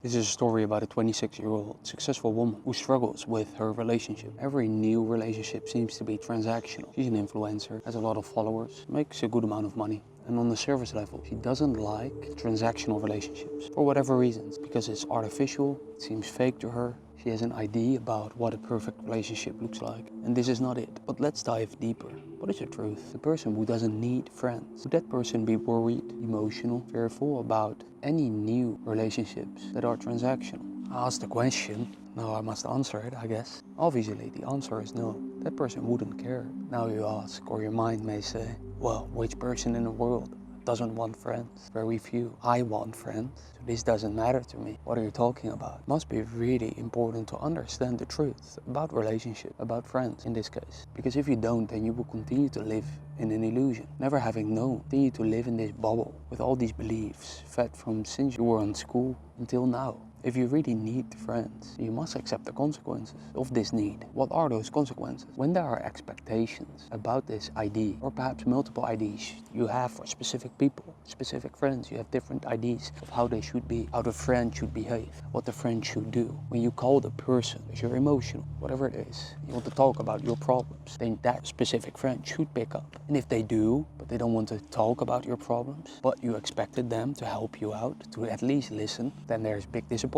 This is a story about a 26-year-old successful woman who struggles with her relationship. Every new relationship seems to be transactional. She's an influencer, has a lot of followers, makes a good amount of money. And on the surface level, she doesn't like transactional relationships for whatever reasons. Because it's artificial, it seems fake to her. She has an idea about what a perfect relationship looks like. And this is not it. But let's dive deeper. What is the truth? The person who doesn't need friends. Would that person be worried, emotional, fearful about any new relationships that are transactional? I asked the question. Now I must answer it, I guess. Obviously, the answer is no. That person wouldn't care. Now you ask, or your mind may say, well, which person in the world doesn't want friends? Very few. I want friends, so this doesn't matter to me. What are you talking about? It must be really important to understand the truth about relationship, about friends in this case. Because if you don't, then you will continue to live in an illusion, never having known. Continue to live in this bubble with all these beliefs fed from since you were in school until now. If you really need friends, you must accept the consequences of this need. What are those consequences? When there are expectations about this ID, or perhaps multiple IDs you have for specific people, specific friends, you have different IDs of how they should be, how the friend should behave, what the friend should do. When you call the person, if you're emotional, whatever it is, you want to talk about your problems, then that specific friend should pick up. And if they do, but they don't want to talk about your problems, but you expected them to help you out, to at least listen, then there's big disappointment.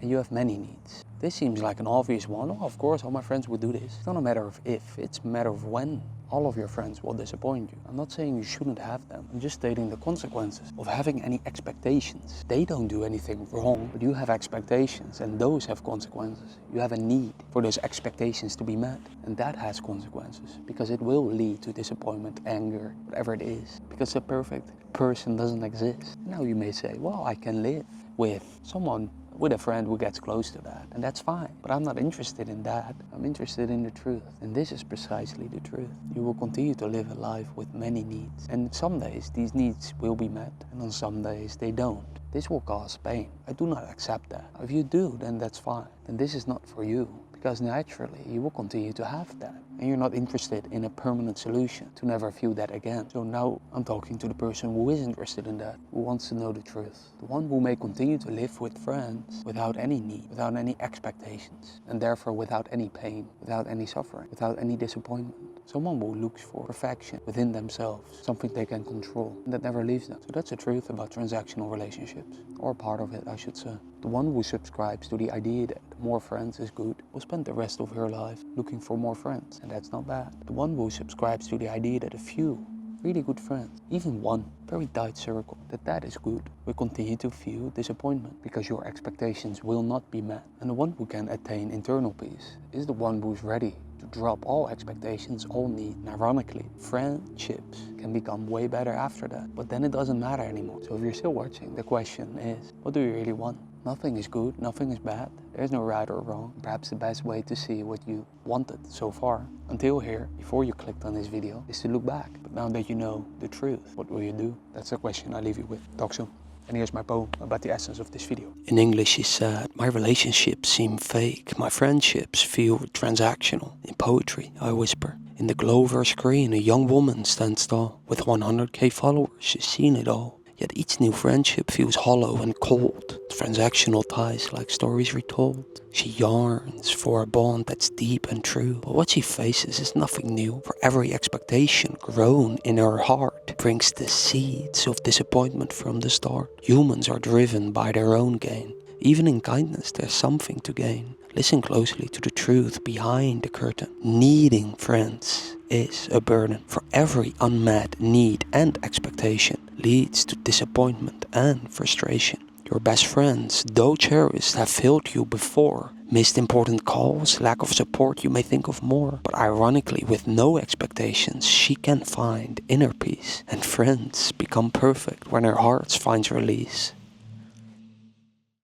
And you have many needs. This seems like an obvious one. Oh, of course, all my friends would do this. It's not a matter of if, it's a matter of when. All of your friends will disappoint you. I'm not saying you shouldn't have them. I'm just stating the consequences of having any expectations. They don't do anything wrong, but you have expectations, and those have consequences. You have a need for those expectations to be met, and that has consequences, because it will lead to disappointment, anger, whatever it is, because a perfect person doesn't exist. Now you may say, well, I can live with someone, with a friend who gets close to that, and that's fine. But I'm not interested in that. I'm interested in the truth. And this is precisely the truth. You will continue to live a life with many needs. And some days these needs will be met, and on some days they don't. This will cause pain. I do not accept that. If you do, then that's fine. Then this is not for you. Because naturally you will continue to have that. And you're not interested in a permanent solution to never feel that again. So now I'm talking to the person who is interested in that, who wants to know the truth. The one who may continue to live with friends without any need, without any expectations, and therefore without any pain, without any suffering, without any disappointment. Someone who looks for perfection within themselves, something they can control, and that never leaves them. So that's the truth about transactional relationships, or part of it, I should say. The one who subscribes to the idea that more friends is good will spend the rest of her life looking for more friends, and that's not bad. The one who subscribes to the idea that a few really good friends, even one very tight circle, that is good, will continue to feel disappointment because your expectations will not be met. And the one who can attain internal peace is the one who's ready to drop all expectations, all need. And ironically, friendships can become way better after that, but then it doesn't matter anymore. So if you're still watching, the question is, what do you really want? Nothing is good, nothing is bad. There's no right or wrong. Perhaps the best way to see what you wanted so far, until here, before you clicked on this video, is to look back. But now that you know the truth, what will you do? That's the question I leave you with. Talk soon. And here's my poem about the essence of this video. In English, he said, my relationships seem fake. My friendships feel transactional. In poetry, I whisper. In the glow of her screen, a young woman stands tall. With 100k followers, she's seen it all. Yet each new friendship feels hollow and cold. Transactional ties like stories retold. She yearns for a bond that's deep and true. But what she faces is nothing new. For every expectation grown in her heart brings the seeds of disappointment from the start. Humans are driven by their own gain. Even in kindness, there's something to gain. Listen closely to the truth behind the curtain. Needing friends is a burden. For every unmet need and expectation leads to disappointment and frustration. Your best friends, though cherished, have failed you before. Missed important calls, lack of support, you may think of more. But ironically, with no expectations, she can find inner peace. And friends become perfect when her heart finds release.